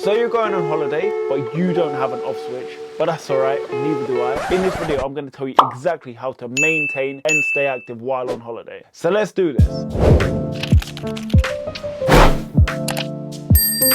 So you're going on holiday, but you don't have an off switch. But that's alright, neither do I. In this video, I'm going to tell you exactly how to maintain and stay active while on holiday. So let's do this.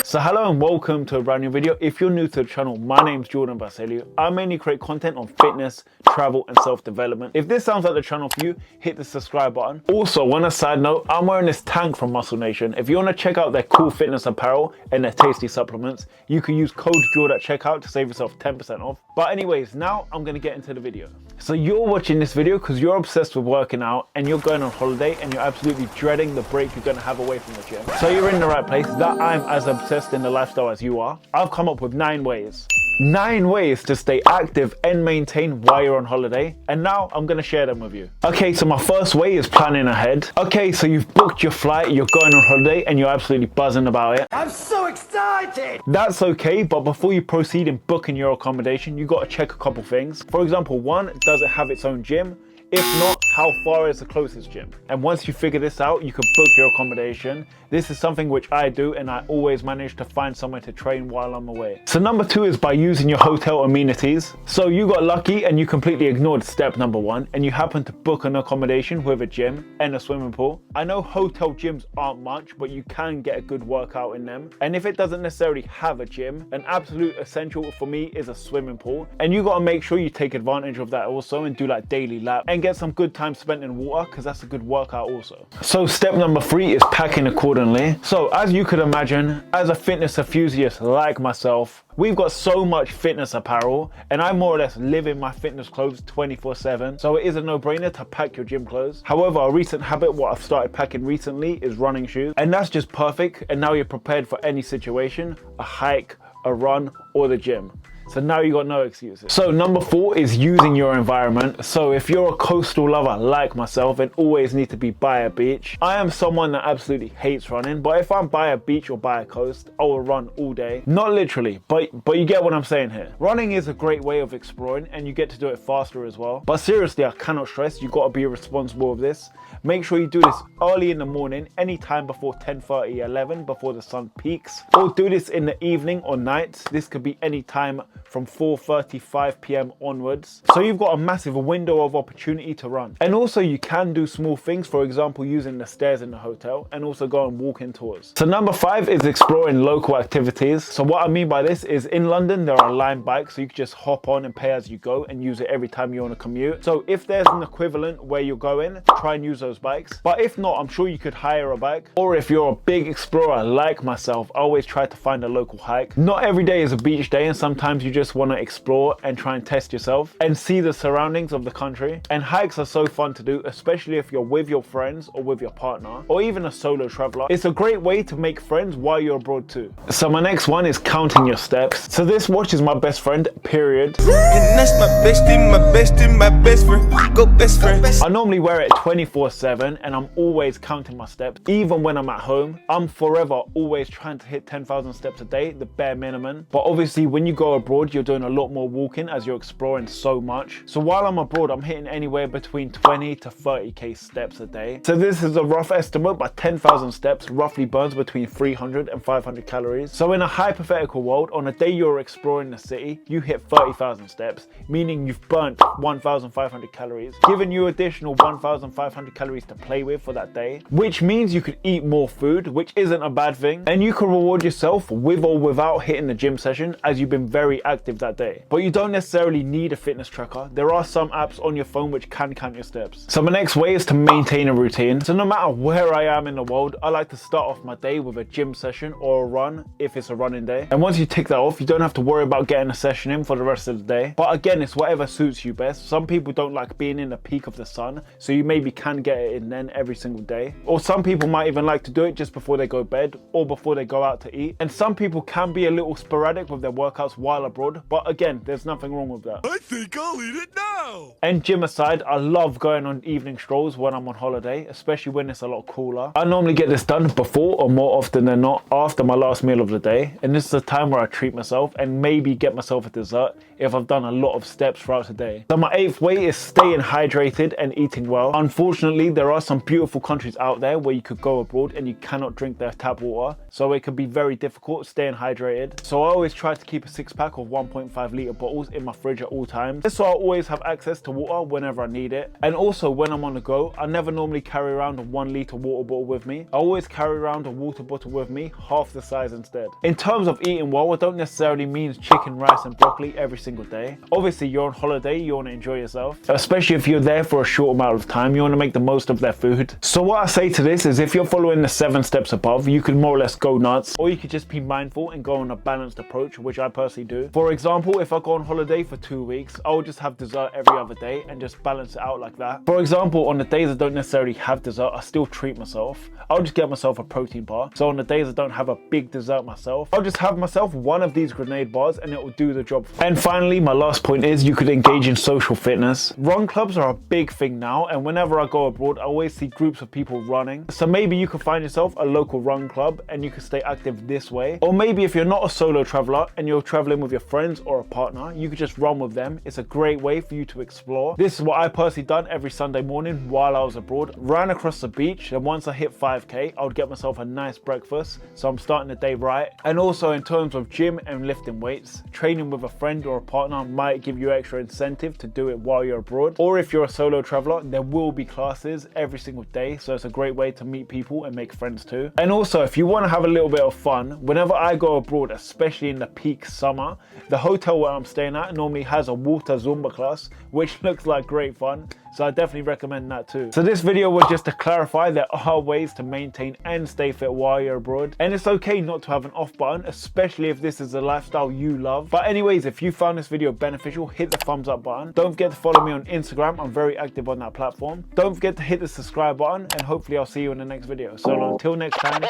So hello and welcome to a brand new video. If you're new to the channel, my name's Jordan Vasiliou. I mainly create content on fitness, travel and self-development. If this sounds like the channel for you, hit the subscribe button. Also, on a side note, I'm wearing this tank from Muscle Nation. If you want to check out their cool fitness apparel and their tasty supplements, you can use code JORD at checkout to save yourself 10% off. But anyways, now I'm going to get into the video. So you're watching this video because you're obsessed with working out and you're going on holiday and you're absolutely dreading the break you're going to have away from the gym. So you're in the right place, that I'm as obsessed in the lifestyle as you are. I've come up with 9 ways. 9 ways to stay active and maintain while you're on holiday, and now I'm going to share them with you. Okay, so my first way is planning ahead. Okay, so you've booked your flight, you're going on holiday and you're absolutely buzzing about it. I'm so excited! That's okay, but before you proceed in booking your accommodation, you got to check a couple things. For example, 1, does it have its own gym? If not, how far is the closest gym? And once you figure this out, you can book your accommodation. This is something which I do, and I always manage to find somewhere to train while I'm away. So number 2 is by using your hotel amenities. So you got lucky and you completely ignored step number 1, and you happen to book an accommodation with a gym and a swimming pool. I know hotel gyms aren't much, but you can get a good workout in them. And if it doesn't necessarily have a gym, an absolute essential for me is a swimming pool. And you got to make sure you take advantage of that also and do like daily laps and get some good time spent in water, because that's a good workout also. So step number 3 is packing accordingly. So as you could imagine, as a fitness enthusiast like myself, we've got so much fitness apparel and I more or less live in my fitness clothes 24/7. So it is a no-brainer to pack your gym clothes. However, a recent habit, what I've started packing recently, is running shoes. And that's just perfect. And now you're prepared for any situation, a hike, a run or the gym. So now you got no excuses. So number 4 is using your environment. So if you're a coastal lover like myself and always need to be by a beach, I am someone that absolutely hates running, but if I'm by a beach or by a coast, I will run all day. Not literally, but you get what I'm saying here. Running is a great way of exploring and you get to do it faster as well. But seriously, I cannot stress, you got to be responsible with this. Make sure you do this early in the morning, anytime before 10:30, 11, before the sun peaks. Or do this in the evening or night. This could be any time from 4:30, 5 p.m. onwards. So you've got a massive window of opportunity to run. And also you can do small things, for example, using the stairs in the hotel, and also go on walking tours. So number 5 is exploring local activities. So what I mean by this is in London, there are Lime bikes, so you can just hop on and pay as you go and use it every time you're on a commute. So if there's an equivalent where you're going, try and use those bikes. But if not, I'm sure you could hire a bike. Or if you're a big explorer like myself, I always try to find a local hike. Not every day is a beach day, and sometimes you just want to explore and try and test yourself and see the surroundings of the country. And hikes are so fun to do, especially if you're with your friends or with your partner or even a solo traveler. It's a great way to make friends while you're abroad too. So my next one is counting your steps. So this watch is my best friend, period. And that's my bestie, my best friend. Go best friend. I normally wear it 24/7 and I'm always counting my steps. Even when I'm at home, I'm forever always trying to hit 10,000 steps a day, the bare minimum. But obviously when you go abroad, you're doing a lot more walking as you're exploring so much. So while I'm abroad, I'm hitting anywhere between 20 to 30k steps a day. So this is a rough estimate, but 10,000 steps roughly burns between 300 and 500 calories. So in a hypothetical world, on a day you're exploring the city, you hit 30,000 steps, meaning you've burnt 1,500 calories, giving you additional 1,500 calories to play with for that day, which means you could eat more food, which isn't a bad thing, and you can reward yourself with or without hitting the gym session as you've been very active that day. But you don't necessarily need a fitness tracker. There are some apps on your phone which can count your steps. So my next way is to maintain a routine. So no matter where I am in the world, I like to start off my day with a gym session or a run if it's a running day. And once you tick that off, you don't have to worry about getting a session in for the rest of the day. But again, it's whatever suits you best. Some people don't like being in the peak of the sun, so you maybe can get it in then every single day. Or some people might even like to do it just before they go to bed or before they go out to eat. And some people can be a little sporadic with their workouts while abroad abroad, but again, there's nothing wrong with that. I think I'll eat it now. And gym aside, I love going on evening strolls when I'm on holiday, especially when it's a lot cooler. I normally get this done before, or more often than not, after my last meal of the day. And this is a time where I treat myself and maybe get myself a dessert if I've done a lot of steps throughout the day. So my 8th way is staying hydrated and eating well. Unfortunately, there are some beautiful countries out there where you could go abroad and you cannot drink their tap water. So it can be very difficult staying hydrated. So I always try to keep a 6-pack of 1.5 litre bottles in my fridge at all times. So I always have access to water whenever I need it. And also when I'm on the go, I never normally carry around a 1 litre water bottle with me. I always carry around a water bottle with me, half the size instead. In terms of eating well, I don't necessarily mean chicken, rice and broccoli every single day. Obviously you're on holiday, you want to enjoy yourself, especially if you're there for a short amount of time. You want to make the most of their food. So what I say to this is, if you're following the 7 steps above, you can more or less go nuts, or you could just be mindful and go on a balanced approach, which I personally do. For example, if I go on holiday for 2 weeks, I'll just have dessert every other day and just balance it out like that. For example, on the days I don't necessarily have dessert, I still treat myself. I'll just get myself a protein bar. So on the days I don't have a big dessert myself, I'll just have myself one of these grenade bars and it will do the job. And finally, my last point is you could engage in social fitness. Run clubs are a big thing now, and whenever I go abroad, I always see groups of people running. So maybe you can find yourself a local run club and you can stay active this way. Or maybe if you're not a solo traveler and you're traveling with your friends or a partner, you could just run with them. It's a great way for you to explore. This is what I personally done every Sunday morning while I was abroad. Ran across the beach, and once I hit 5k, I would get myself a nice breakfast. So I'm starting the day right. And also in terms of gym and lifting weights, training with a friend or a partner might give you extra incentive to do it while you're abroad. Or if you're a solo traveler, there will be classes every single day. So it's a great way to meet people and make friends too. And also if you want to have a little bit of fun, whenever I go abroad, especially in the peak summer, the hotel where I'm staying at normally has a water Zumba class, which looks like great fun. So I definitely recommend that too. So this video was just to clarify there are ways to maintain and stay fit while you're abroad. And it's okay not to have an off button, especially if this is a lifestyle you love. But anyways, if you found this video beneficial, hit the thumbs up button. Don't forget to follow me on Instagram. I'm very active on that platform. Don't forget to hit the subscribe button, and hopefully I'll see you in the next video. So until next time,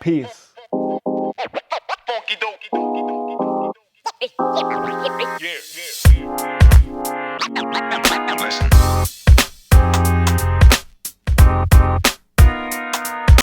peace. Yeah.